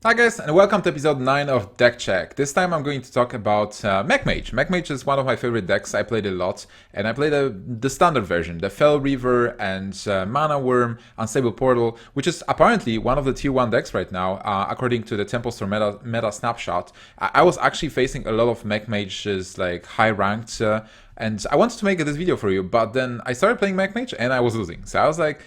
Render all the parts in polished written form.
Hi guys, and welcome to episode 9 of Deck Check. This time I'm going to talk about Mech Mage. Mech Mage is one of my favorite decks. I played it a lot, and I played the standard version, the Fell Reaver and Mana Worm, Unstable Portal, which is apparently one of the tier 1 decks right now, according to the Temple Store meta snapshot. I was actually facing a lot of Mech Mages, like high ranked, and I wanted to make this video for you, but then I started playing Mech Mage and I was losing. So I was like,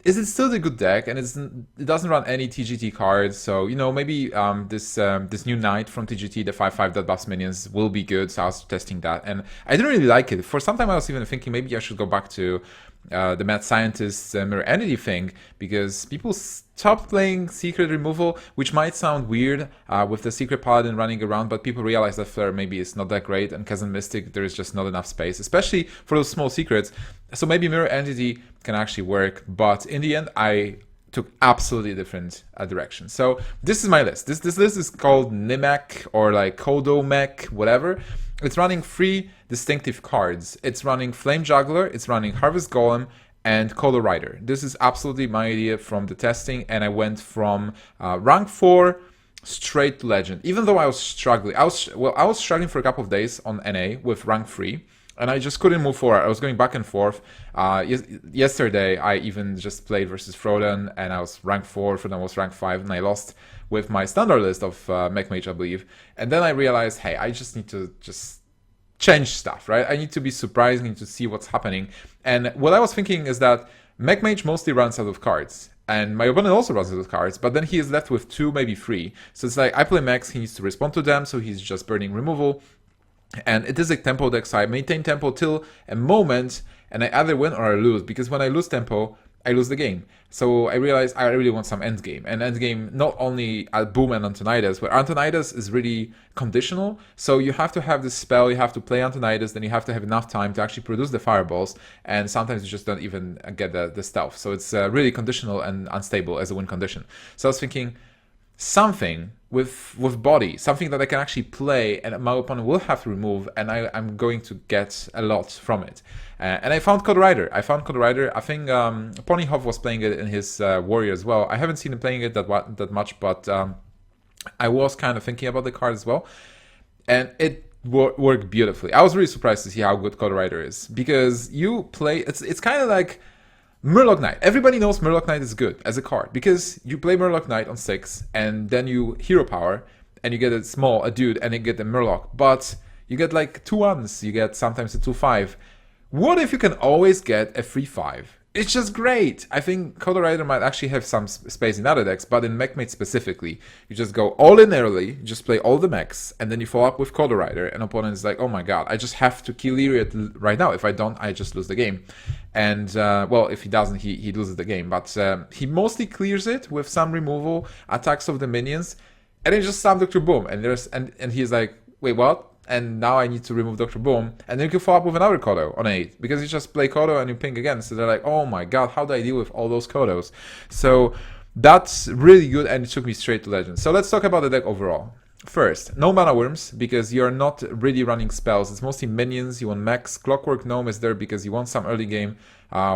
is it still a good deck? And it doesn't run any TGT cards, so maybe this new knight from TGT, the 5/5 that buffs minions, will be good. So I was testing that, and I didn't really like it. For some time, I was even thinking maybe I should go back to the mad scientist mirror entity thing, because people stopped playing secret removal, which might sound weird with the secret paladin running around, but people realize that flare maybe is not that great, and Chasm Mystic there is just not enough space, especially for those small secrets. So maybe mirror entity can actually work, but in the end I took absolutely different direction. So this is my list. This list is called Gnimech, or like Kodo Mech, whatever. It's running 3 distinctive cards. It's running Flame Juggler, it's running Harvest Golem, and Kodo Rider. This is absolutely my idea from the testing, and I went from rank 4 straight to Legend. Even though I was struggling, I was struggling for a couple of days on NA with rank 3. And I just couldn't move forward. I was going back and forth. Yesterday, I even just played versus Froden, and I was rank 4, Froden was rank 5, and I lost with my standard list of Mech Mage, I believe. And then I realized, hey, I just need to change stuff, right? I need to be surprised, I need to see what's happening. And what I was thinking is that Mech Mage mostly runs out of cards. And my opponent also runs out of cards, but then he is left with 2, maybe 3. So it's like, I play Mechs, he needs to respond to them, so he's just burning removal. And it is a tempo deck, so I maintain tempo till a moment, and I either win or I lose, because when I lose tempo, I lose the game. So I realized I really want some endgame. And endgame, not only at Boom and Antonidas, but Antonidas is really conditional. So you have to have this spell, you have to play Antonidas, then you have to have enough time to actually produce the fireballs, and sometimes you just don't even get the stealth. So it's really conditional and unstable as a win condition. So I was thinking, something with body, something that I can actually play and my opponent will have to remove, and I'm going to get a lot from it. And I found Kodo Rider. I think Ponyhoff was playing it in his Warrior as well. I haven't seen him playing it that much, but I was kind of thinking about the card as well. And it worked beautifully. I was really surprised to see how good Kodo Rider is, because you play, it's kind of like Murloc Knight. Everybody knows Murloc Knight is good as a card, because you play Murloc Knight on 6, and then you hero power, and you get a dude, and you get a Murloc. But you get like 2/1s, you get sometimes a 2/5. What if you can always get a 3/5? It's just great. I think Kodo Rider might actually have some space in other decks, but in Mech Mage specifically, you just go all in early, you just play all the mechs, and then you follow up with Kodo Rider, and opponent is like, oh my god, I just have to kill Lyriat right now. If I don't, I just lose the game. And, well, if he doesn't, he loses the game. But he mostly clears it with some removal, attacks of the minions, and then just slam Dr. Boom. And he's like, wait, what? And now I need to remove Dr. Boom, and then you can follow up with another Kodo on 8, because you just play Kodo and you ping again. So they're like, oh my god, how do I deal with all those Kodos? So that's really good, and it took me straight to Legend. So let's talk about the deck overall. First, no Mana Worms, because you're not really running spells. It's mostly minions, you want mechs. Clockwork Gnome is there because you want some early game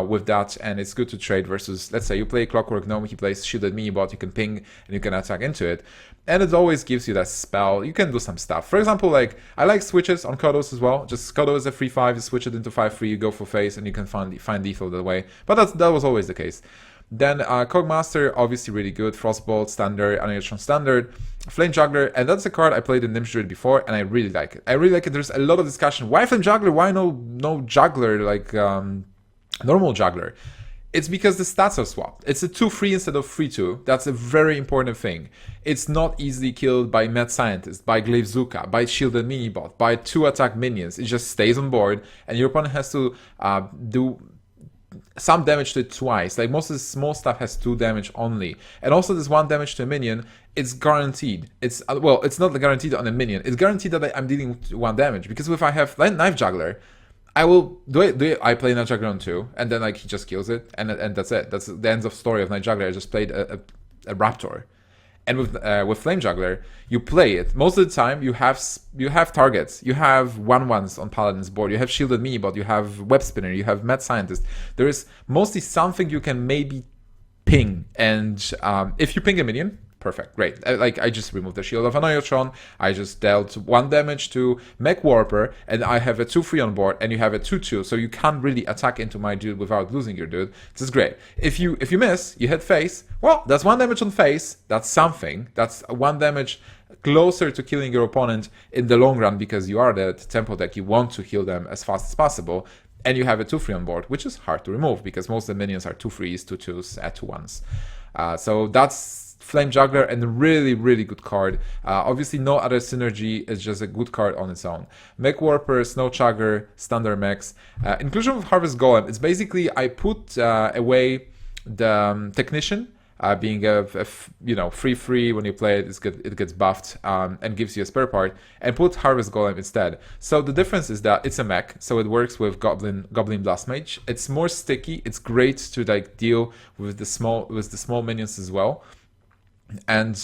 with that, and it's good to trade versus, let's say you play Clockwork Gnome, he plays Shielded Minibot, you can ping and you can attack into it. And it always gives you that spell. You can do some stuff. For example, like, I like switches on Kodos as well. Just Kodo is a 3/5, you switch it into 5/3, you go for face, and you can find lethal that way. But that was always the case. Then Cogmaster, obviously really good. Frostbolt, Standard, Annihilation Standard, Flame Juggler, and that's a card I played in Gnimsh before, and I really like it. There's a lot of discussion. Why Flame Juggler? Why no Juggler, like normal Juggler? It's because the stats are swapped. It's a 2/3 instead of 3/2. That's a very important thing. It's not easily killed by Mad Scientist, by Glaivezuka, by Shielded Minibot, by 2 attack minions. It just stays on board, and your opponent has to do some damage to it twice. Like, most of the small stuff has 2 damage only. And also this 1 damage to a minion, it's guaranteed. It's not guaranteed on a minion. It's guaranteed that I'm dealing with 1 damage. Because if I have Knife Juggler, I will I play Knife Juggler on 2, and then like he just kills it, and that's it. That's the end of story of Knife Juggler. I just played a Raptor. And with Flame Juggler, you play it. Most of the time, you have targets. You have 1/1s on Paladin's board. You have Shielded Minibot. You have Web Spinner. You have Mad Scientist. There is mostly something you can maybe ping. And if you ping a minion, perfect, great. Like, I just removed the Shield of Annoyotron, I just dealt 1 damage to Mech Warper, and I have a 2-3 on board, and you have a 2-2, so you can't really attack into my dude without losing your dude. This is great. If you miss, you hit face, well, that's 1 damage on face, that's something. That's 1 damage closer to killing your opponent in the long run, because you are the tempo deck, you want to kill them as fast as possible. And you have a 2-3 on board, which is hard to remove because most of the minions are 2-3s, 2-2s, 2-1s. So that's Flame Juggler, and a really, really good card. Obviously, no other synergy, it's just a good card on its own. Mech Warper, Snow Chugger, Standard Mechs. Inclusion of Harvest Golem, it's basically I put away the Technician, being a free when you play it, it gets buffed and gives you a spare part, and put Harvest Golem instead. So the difference is that it's a mech, so it works with Goblin Blast Mage. It's more sticky. It's great to like deal with the small minions as well. And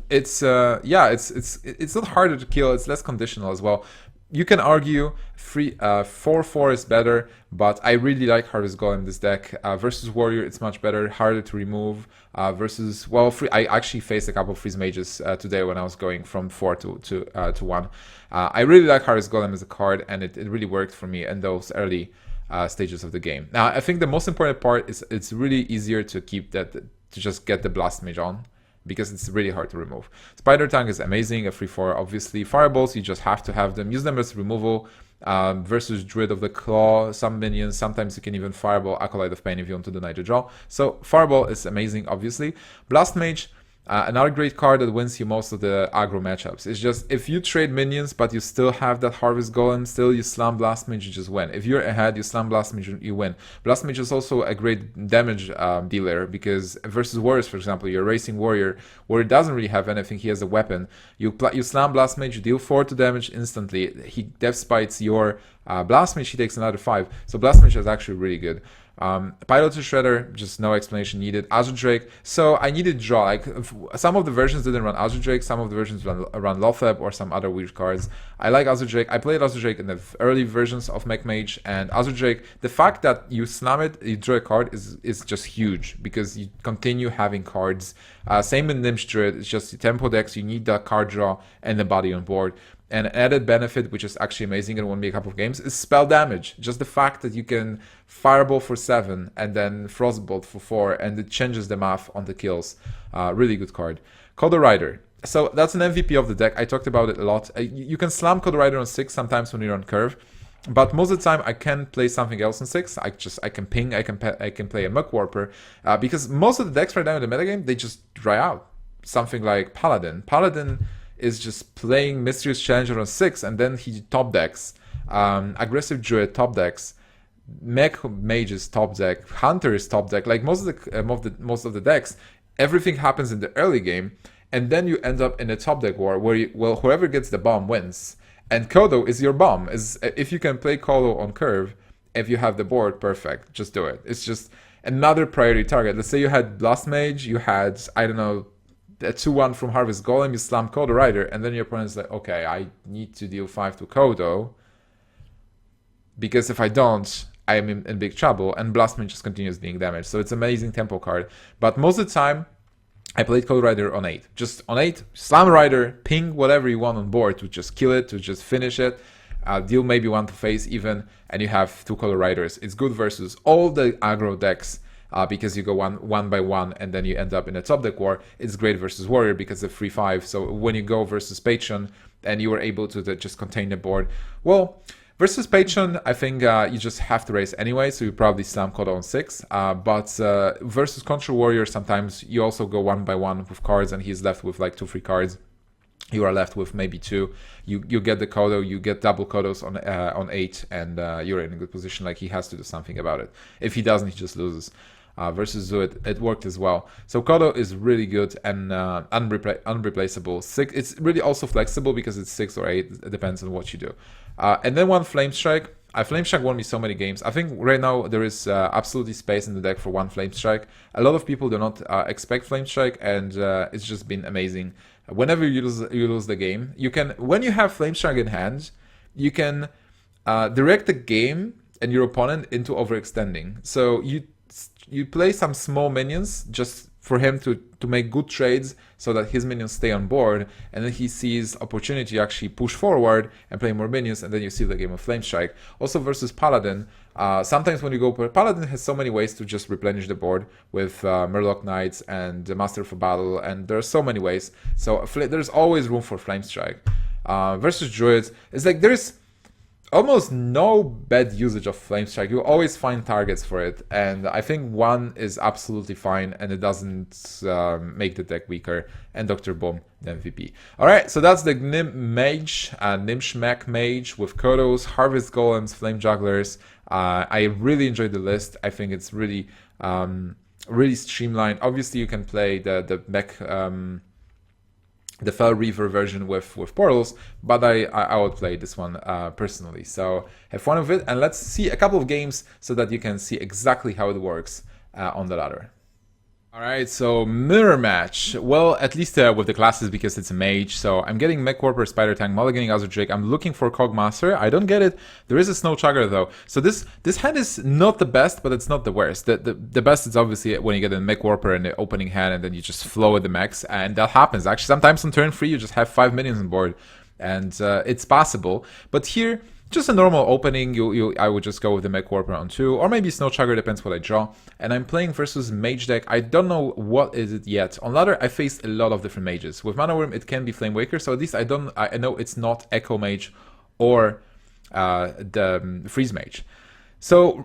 it's not harder to kill. It's less conditional as well. You can argue 4-4 is better, but I really like Harvest Golem in this deck. Versus Warrior, it's much better, harder to remove. I actually faced a couple of Freeze Mages today when I was going from 4 to 1. I really like Harvest Golem as a card, and it really worked for me in those early stages of the game. Now, I think the most important part is it's really easier to keep that, to just get the Blast Mage on, because it's really hard to remove. Spider Tank is amazing, a 3-4, obviously. Fireballs, you just have to have them. Use them as removal. Versus Druid of the Claw, some minions, sometimes you can even Fireball Acolyte of Pain if you want to deny the draw. So Fireball is amazing, obviously. Blast Mage, another great card that wins you most of the aggro matchups. It's just, if you trade minions, but you still have that Harvest Golem, still you slam Blast Mage, you just win. If you're ahead, you slam Blast Mage, you win. Blast Mage is also a great damage dealer, because versus Warriors, for example, you're racing Warrior, where it doesn't really have anything, he has a weapon. You slam Blast Mage, you deal 4 damage instantly, he Death Spites your Blast Mage, he takes another 5. So Blast Mage is actually really good. Pyro to Shredder, just no explanation needed. Azure Drake, so I needed draw. Like, some of the versions didn't run Azure Drake, some of the versions run Lotheb or some other weird cards. I like Azure Drake. I played Azure Drake in the early versions of Mech Mage, and Azure Drake, the fact that you slam it, you draw a card is just huge, because you continue having cards. Same with Gnimsh Druid, it's just tempo decks, you need the card draw and the body on board. And an added benefit, which is actually amazing and won me a couple of games, is spell damage. Just the fact that you can Fireball for 7 and then Frostbolt for 4, and it changes the math on the kills. Really good card. Kodo Rider. So that's an MVP of the deck. I talked about it a lot. You can slam Kodo Rider on 6 sometimes when you're on curve, but most of the time I can play something else on 6. I can ping. I can play a Mech Warper, because most of the decks right now in the metagame, they just dry out. Something like Paladin. Paladin is just playing Mysterious Challenger on 6, and then he top decks. Aggressive Druid top decks. Mech Mage is top deck. Hunter is top deck. Like most of the decks, everything happens in the early game, and then you end up in a top deck war where whoever gets the bomb wins. And Kodo is your bomb. If you can play Kodo on curve, if you have the board, perfect. Just do it. It's just another priority target. Let's say you had Blast Mage, you had, I don't know, a 2-1 from Harvest Golem, you slam Kodo Rider, and then your opponent's like, okay, I need to deal 5 to Kodo, because if I don't, I am in big trouble, and Blast Mage just continues being damaged. So it's an amazing tempo card. But most of the time, I played Kodo Rider on 8. Just on 8, slam Rider, ping whatever you want on board to just kill it, to just finish it, deal maybe 1 to face even, and you have 2 Kodo Riders. It's good versus all the aggro decks, because you go one by one, and then you end up in a top deck war. It's great versus Warrior because of 3-5. So when you go versus Patron and you were able to just contain the board, well, versus Patron, I think you just have to race anyway, so you probably slam Kodo on 6. But versus Control Warrior, sometimes you also go one by one with cards, and he's left with like 2-3 cards. You are left with maybe 2. You get the Kodo, you get double Kodos on 8, and you're in a good position. Like, he has to do something about it. If he doesn't, he just loses. Versus Zuid, it worked as well. So Kodo is really good and unreplaceable. It's really also flexible because it's 6 or 8. It depends on what you do. And then one Flame Strike. Flame Strike won me so many games. I think right now there is absolutely space in the deck for one Flame Strike. A lot of people do not expect Flame Strike, and it's just been amazing. Whenever you lose the game, you can, when you have Flame Strike in hand, you can direct the game and your opponent into overextending. So you play some small minions just for him to make good trades so that his minions stay on board, and then he sees opportunity to actually push forward and play more minions, and then you see the game of Flamestrike. Also versus Paladin, sometimes when you go, Paladin has so many ways to just replenish the board with Murloc Knights and the Master for Battle, and there are so many ways. So there's always room for Flamestrike. Versus Druids, it's like there's almost no bad usage of Flamestrike. You always find targets for it, and I think one is absolutely fine, and it doesn't make the deck weaker. And Dr. Boom, the MVP. Alright, so that's the Gnimech Mage, Gnimech Mage with Kodos, Harvest Golems, Flame Jugglers. I really enjoyed the list. I think it's really really streamlined. Obviously, you can play the Mech the Fell Reaver version with portals, but I would play this one personally. So have fun with it, and let's see a couple of games so that you can see exactly how it works on the ladder. Alright, so mirror match. Well, at least with the classes, because it's a mage. So I'm getting Mech Warper, Spider Tank, mulliganing Azure Drake. I'm looking for Cogmaster. I don't get it. There is a Snow Chugger though. So this hand is not the best, but it's not the worst. The best is obviously when you get a Mech Warper in the opening hand and then you just flow with the mechs. And that happens. Actually, sometimes on turn 3 you just have 5 minions on board. And it's possible. But here, just a normal opening, I would just go with the Mech Warper on 2, or maybe Snow Chugger, depends what I draw. And I'm playing versus Mage deck. I don't know what is it yet. On ladder, I faced a lot of different mages. With Mana Worm, it can be Flame Waker, so at least I know it's not Echo Mage or the Freeze Mage. So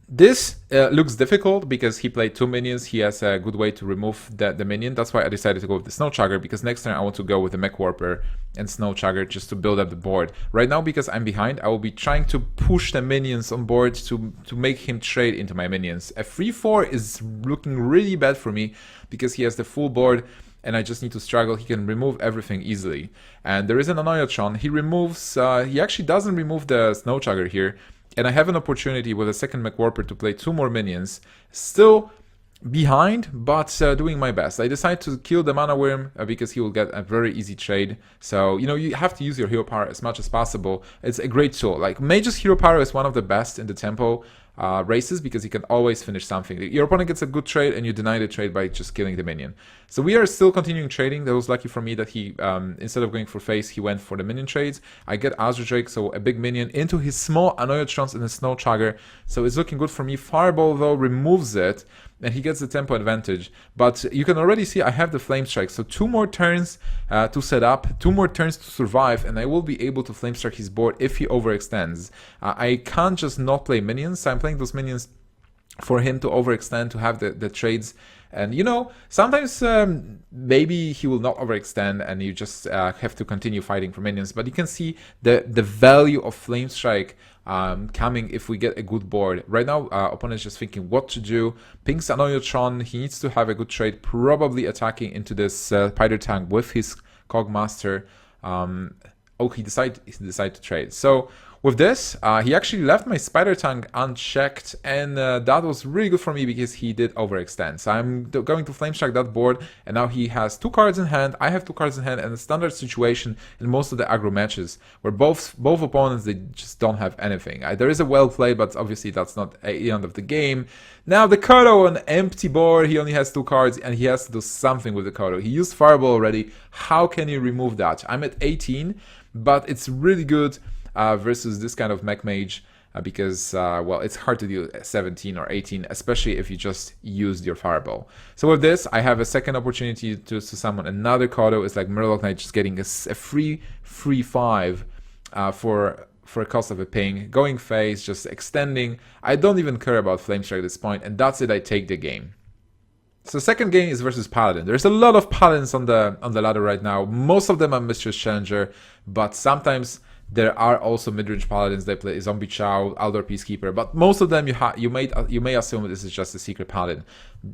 this looks difficult because he played 2 minions. He has a good way to remove the minion. That's why I decided to go with the Snow Chugger, because next turn I want to go with the Mech Warper and Snow Chugger just to build up the board. Right now, because I'm behind, I will be trying to push the minions on board to make him trade into my minions. A 3-4 is looking really bad for me because he has the full board and I just need to struggle. He can remove everything easily. And there is an Anoyotron. He actually doesn't remove the Snow Chugger here. And I have an opportunity with a second Mech Warper to play 2 more minions. Still behind, but doing my best. I decide to kill the Mana Worm because he will get a very easy trade. So, you know, you have to use your hero power as much as possible. It's a great tool. Like, Mage's hero power is one of the best in the tempo races because you can always finish something. Your opponent gets a good trade and you deny the trade by just killing the minion. So we are still continuing trading. That was lucky for me that he, instead of going for face, he went for the minion trades. I get Azure Drake, so a big minion, into his small Anoyotrons and a Snow Chugger. So it's looking good for me. Fireball, though, removes it, and he gets the tempo advantage. But you can already see I have the Flame Strike. So 2 more turns to set up, 2 more turns to survive, and I will be able to Flame Strike his board if he overextends. I can't just not play minions, so I'm playing those minions for him to overextend, to have the trades. And, you know, sometimes maybe he will not overextend and you just have to continue fighting for minions. But you can see the value of Flame Strike coming if we get a good board. Right now, opponent's just thinking what to do. Pings Anoyotron, he needs to have a good trade, probably attacking into this Spider Tank with his Cogmaster. Oh, he decided to trade. So with this, he actually left my Spider Tank unchecked, and that was really good for me because he did overextend. So I'm going to Flame Strike that board, and now he has 2 cards in hand, I have 2 cards in hand, and a standard situation in most of the aggro matches where both opponents, they just don't have anything. There is a well play, but obviously that's not the end of the game. Now the Kodo, an empty board, he only has 2 cards, and he has to do something with the Kodo. He used Fireball already. How can you remove that? I'm at 18, but it's really good versus this kind of Mech Mage because, well, it's hard to do 17 or 18, especially if you just used your Fireball. So with this, I have a second opportunity to summon another Kodo. It's like Murloc Knight just getting a free 5 for a cost of a ping, going face, just extending. I don't even care about Flame Strike at this point, and that's it. I take the game. So second game is versus Paladin. There's a lot of Paladins on the ladder right now. Most of them are Mistress Challenger, but sometimes there are also mid-range Paladins. They play Zombie Chow, Aldor Peacekeeper, but most of them you may assume this is just a secret Paladin.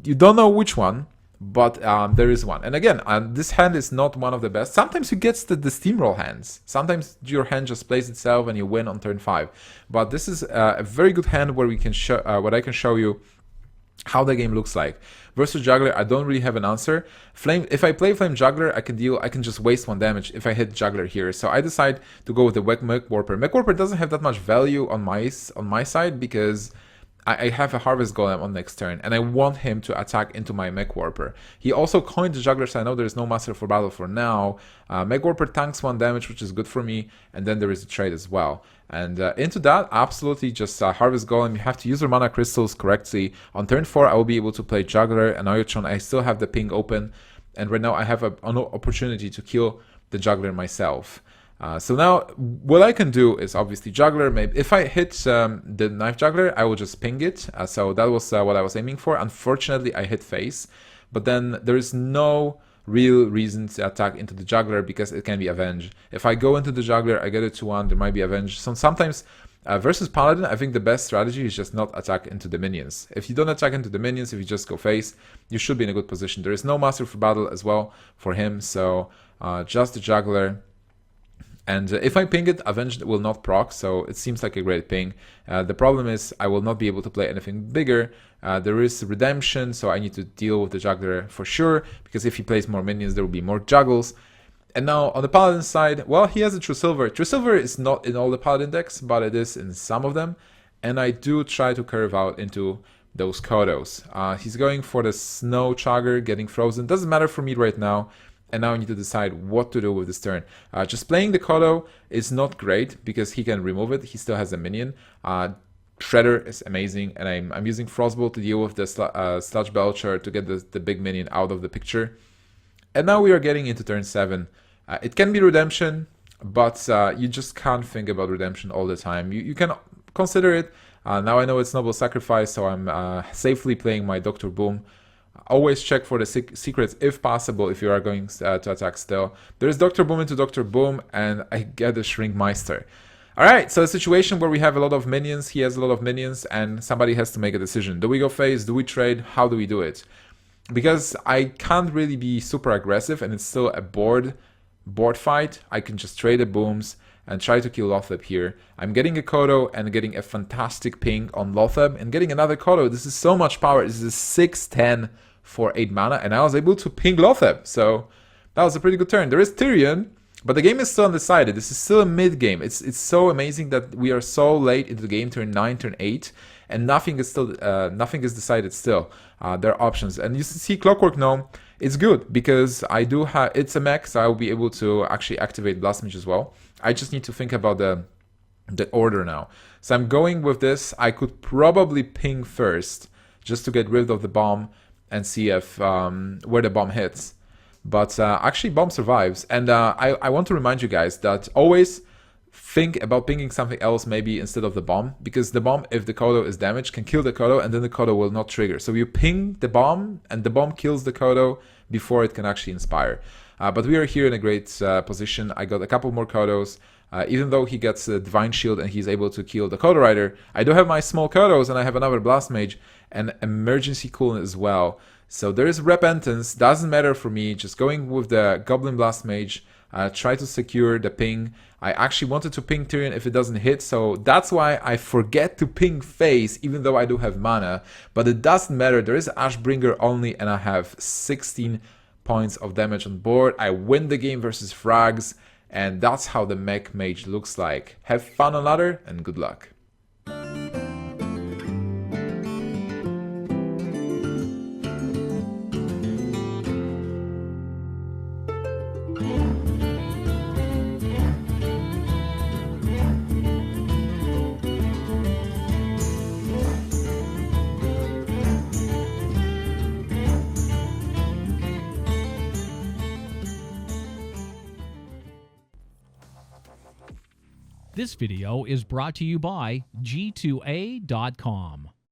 You don't know which one, but there is one. And again, this hand is not one of the best. Sometimes you get the steamroll hands. Sometimes your hand just plays itself and you win on turn 5. But this is a very good hand where we can show what I can show you how the game looks like. Versus Juggler, I don't really have an answer. If I play Flame Juggler, I can just waste 1 damage if I hit Juggler here. So I decide to go with the Mech Warper. Mech Warper doesn't have that much value on my side because I have a Harvest Golem on next turn, and I want him to attack into my Mech Warper. He also coined the Juggler, so I know there's no Master for Battle for now. Mech Warper tanks 1 damage, which is good for me, and then there is a trade as well. And into that, absolutely just Harvest Golem. You have to use your mana crystals correctly. On turn 4, I will be able to play Juggler and Oyochon. I still have the ping open, and right now I have an opportunity to kill the Juggler myself. So now what I can do is obviously Juggler. Maybe if I hit the Knife Juggler, I will just ping it. So that was what I was aiming for. Unfortunately, I hit face, but then there is no real reason to attack into the Juggler because it can be avenged. If I go into the Juggler, I get it to 1, there might be avenged. So sometimes versus Paladin, I think the best strategy is just not attack into the minions. If you don't attack into the minions, if you just go face, you should be in a good position. There is no Master for Battle as well for him, so just the Juggler. And if I ping it, Avenged will not proc, so it seems like a great ping. The problem is I will not be able to play anything bigger. There is Redemption, so I need to deal with the Juggler for sure, because if he plays more minions, there will be more Juggles. And now on the Paladin side, well, he has a True Silver. True Silver is not in all the Paladin decks, but it is in some of them. And I do try to curve out into those Kodos. He's going for the Snow Chugger, getting frozen. Doesn't matter for me right now. And now I need to decide what to do with this turn. Just playing the Kodo is not great because he can remove it. He still has a minion. Shredder is amazing, and I'm using Frostbolt to deal with the Sludge Belcher to get the big minion out of the picture. And now we are getting into turn 7. It can be Redemption, but you just can't think about Redemption all the time. You can consider it. Now I know it's Noble Sacrifice, so I'm safely playing my Dr. Boom. Always check for the secrets if possible if you are going to attack still. There is Dr. Boom into Dr. Boom, and I get the Shrinkmeister. Alright, so a situation where we have a lot of minions, he has a lot of minions, and somebody has to make a decision. Do we go face? Do we trade? How do we do it? Because I can't really be super aggressive, and it's still a board fight. I can just trade the booms and try to kill Lotheb here. I'm getting a Kodo and getting a fantastic ping on Lotheb and getting another Kodo. This is so much power. This is 6/10 for 8 mana, and I was able to ping Lotheb. So that was a pretty good turn. There is Tyrion, but the game is still undecided. This is still a mid game. It's so amazing that we are so late into the game, turn 9, turn 8, and nothing is decided still. There are options, and you see Clockwork Gnome. It's good because I do have, it's a mech, so I will be able to actually activate Blast Mage as well. I just need to think about the order now. So I'm going with this. I could probably ping first just to get rid of the bomb and see if where the bomb hits. But actually bomb survives. And I want to remind you guys that always think about pinging something else maybe instead of the bomb, because the bomb, if the Kodo is damaged, can kill the Kodo and then the Kodo will not trigger. So you ping the bomb and the bomb kills the Kodo before it can actually inspire. But we are here in a great position. I got a couple more Kodos. Even though he gets a Divine Shield and he's able to kill the Kodo Rider, I do have my small Kodos and I have another Blast Mage and Emergency Coolness as well. So there is Repentance, doesn't matter for me, just going with the Goblin Blast Mage, try to secure the ping. I actually wanted to ping Tyrion if it doesn't hit, so that's why I forget to ping face, even though I do have mana. But it doesn't matter, there is Ashbringer only and I have 16 points of damage on board. I win the game versus Frags. And that's how the Mech Mage looks like. Have fun on ladder and good luck. This video is brought to you by G2A.com.